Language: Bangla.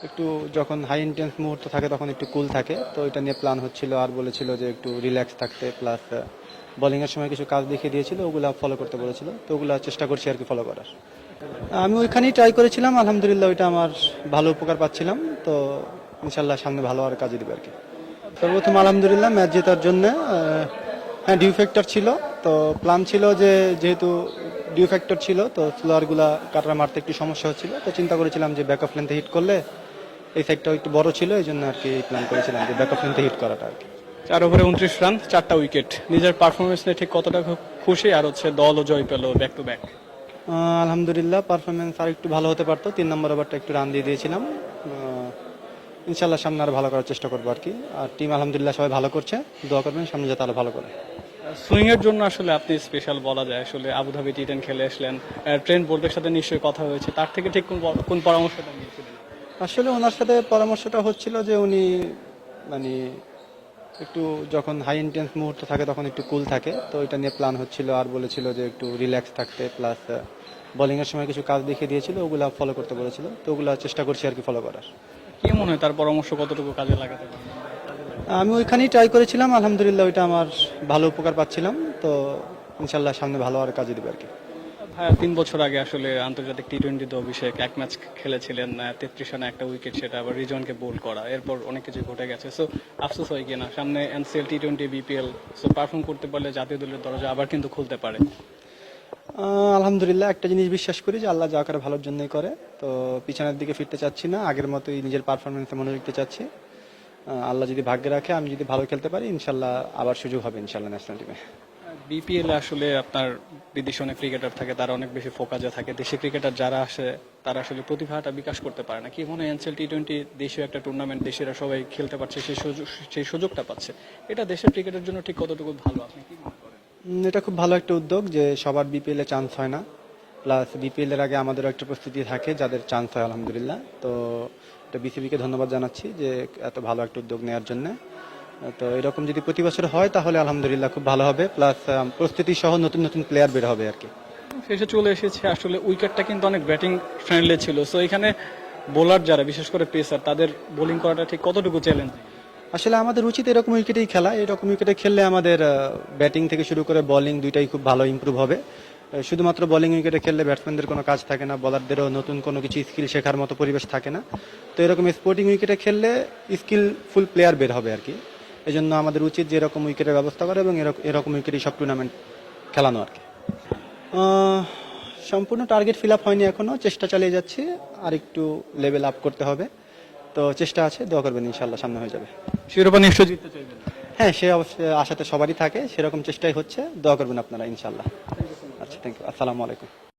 একটু যখন হাই ইন্টেন্স মুহূর্ত থাকে তখন একটু কুল থাকে, তো এটা নিয়ে প্ল্যান হচ্ছিল। আর বলেছিল যে একটু রিল্যাক্স থাকতে, প্লাস বোলিংয়ের সময় কিছু কাজ দেখিয়ে দিয়েছিল, ওগুলা ফলো করতে বলেছিল, তো ওগুলা চেষ্টা করছি আর কি ফলো করার। আমি ওইখানেই ট্রাই করেছিলাম, আলহামদুলিল্লাহ ওইটা আমার ভালো উপকার পাচ্ছিলাম। তো ইনশাল্লাহ সামনে ভালো আর কাজে দিবে আর কি। সর্বপ্রথম আলহামদুলিল্লাহ ম্যাচ জেতার জন্য হ্যাঁ ডিউ ফ্যাক্টর ছিল। তো প্ল্যান ছিল যে যেহেতু ডিউ ফ্যাক্টর ছিল, তো স্লোয়ারগুলা কাটার মারতে একটু সমস্যা হচ্ছিল, তো চিন্তা করেছিলাম যে ব্যাক অফ লেন্থে হিট করলে এই সাইডটাও একটু বড় ছিল, এই জন্য আর কি প্ল্যান করেছিলাম যে ব্যাক অফ লেন্থে হিট করাটা আর কি। 4 ওভারে 29 রান, 4টা উইকেট। নিজের পারফরমেন্স নিয়ে ঠিক কতটা খুশি, আর দলও জয় পেল ব্যাক টু ব্যাক? আলহামদুলিল্লাহ পারফরমেন্স আর একটু ভালো হতে পারতো। 3 নম্বর ওভারটা একটু রান দিয়ে দিয়েছিলাম। ইনশাল্লাহ সামনে আরো ভালো করার চেষ্টা করবো আর কি। আর টিম আলহামদুলিল্লাহ সবাই ভালো করছে, দোয়া করবেন সামনে যাতে আরো ভালো করে। সুইং এর জন্য আপনি স্পেশাল বলা যায়। আবুধাবি টি10 খেলে আসলেন, ট্রেন্ট বোল্টের সাথে নিশ্চয়ই কথা হয়েছে, তার থেকে ঠিক কোন পরামর্শটা নিয়েছিলেন? আসলে ওনার সাথে পরামর্শটা হচ্ছিল যে উনি মানে একটু যখন হাই ইন্টেন্স মুহূর্ত থাকে তখন একটু কুল থাকে, তো এটা নিয়ে প্ল্যান হচ্ছিল। আর বলেছিল যে একটু রিল্যাক্স থাকতে, প্লাস বোলিংয়ের সময় কিছু কাজ দেখিয়ে দিয়েছিল, ওগুলা ফলো করতে বলেছিল, তো ওগুলা চেষ্টা করছি আর কি ফলো করার। কি মনে হয় তার পরামর্শ কতটুকু কাজে লাগাতে পারে? আমি ওইখানেই ট্রাই করেছিলাম, আলহামদুলিল্লাহ ওইটা আমার ভালো উপকার পাচ্ছিলাম। তো ইনশাল্লাহ সামনে ভালো আর কাজে দিবে আর কি। ভাইয়া 3 বছর আগে আন্তর্জাতিক টি20 অভিষেক, এক ম্যাচ খেলেছিলেন, 33 রানে একটা উইকেট, সেটা আবার রিজওয়ানকে বোল্ড করা, এরপর অনেক কিছু ঘটে গেছে। সো আফসোস হয় কিনা সামনে NCL, T20, BPL, so perform করতে পারলে জাতীয় দলের দরজা আবার কিন্তু খুলতে পারে? আলহামদুলিল্লাহ একটা জিনিস বিশ্বাস করি যে আল্লাহ যা করে ভালোর জন্যই করে। তো পিছনের দিকে ফিরতে চাচ্ছি না, আগের মতোই নিজের পারফরমেন্সে মনোযোগ দিতে চাচ্ছি। আল্লাহ যদি ভাগ্যে রাখে, আমি যদি ভালো খেলতে পারি, ইনশাল্লাহ আবার সুযোগ হবে ইনশাল্লাহ ন্যাশনাল টিমে। বিপিএল আপনার বিদেশি অনেক ক্রিকেটার থাকে, তারা অনেক বেশি ফোকাসে থাকে। দেশি ক্রিকেটার যারা আসে তারা প্রতিভাটা বিকাশ করতে পারে না। কি মনে হয় এনসিএল, টি20 দেশীয় একটা টুর্নামেন্ট, দেশিরা সবাই খেলতে পারছে, সেই সুযোগটা পাচ্ছে, এটা দেশের ক্রিকেটের জন্য ঠিক কতটুকু ভালো, আপনি কি মনে করেন? এটা খুব ভালো একটা উদ্যোগ যে সবার বিপিএল এ চান্স হয় না, প্লাস বিপিএল এর আগে আমাদেরও একটা প্রস্তুতি থাকে যাদের চান্স হয় আলহামদুলিল্লাহ। তো এটা বিসিবিকে ধন্যবাদ জানাচ্ছি যে এত ভালো একটা উদ্যোগ নেওয়ার জন্য। তো এরকম যদি প্রতি বছর হয় তাহলে আলহামদুলিল্লাহ খুব ভালো হবে, প্লাস প্রস্তুতি সহ নতুন নতুন প্লেয়ার বের হবে আর কি। শেষে চলে এসেছে, উইকেটটা কিন্তু অনেক ব্যাটিং ফ্রেন্ডলি ছিল। সো এখানে বোলার যারা, বিশেষ করে পেসার, তাদের বোলিং করাটা ঠিক কতটুকু চ্যালেঞ্জ? আসলে আমাদের উচিত এরকম উইকেটেই খেলা। এরকম উইকেটে খেললে আমাদের ব্যাটিং থেকে শুরু করে বোলিং দুইটাই খুব ভালো ইমপ্রুভ হবে। শুধুমাত্র বোলিং উইকেটে খেললে ব্যাটসম্যানদের কোনো কাজ থাকে না, বোলারদেরও নতুন কোনো কিছু স্কিল শেখার মতো পরিবেশ থাকে না। তো এরকম স্পোর্টিং উইকেটে খেললে স্কিলফুল প্লেয়ার বের হবে আর কি। এই জন্য আমাদের উচিত যে এরকম উইকেটের ব্যবস্থা করা এবং এরকম উইকেটই সব টুর্নামেন্ট খেলানো আর কি। সম্পূর্ণ টার্গেট ফিল আপ হয়নি এখনো, চেষ্টা চালিয়ে যাচ্ছি, আর একটু লেভেল আপ করতে হবে। তো চেষ্টা আছে, দোয়া করবেন ইনশাল্লাহ সামনে হয়ে যাবে। শিরোপা নিশ্চয় জিততে চাইবেন? হ্যাঁ, সে অবশ্যই আশাতে সবারই থাকে, সেরকম চেষ্টাই হচ্ছে, দোয়া করবেন আপনারা ইনশাল্লাহ। আচ্ছা, থ্যাংক ইউ, আসসালামু আলাইকুম।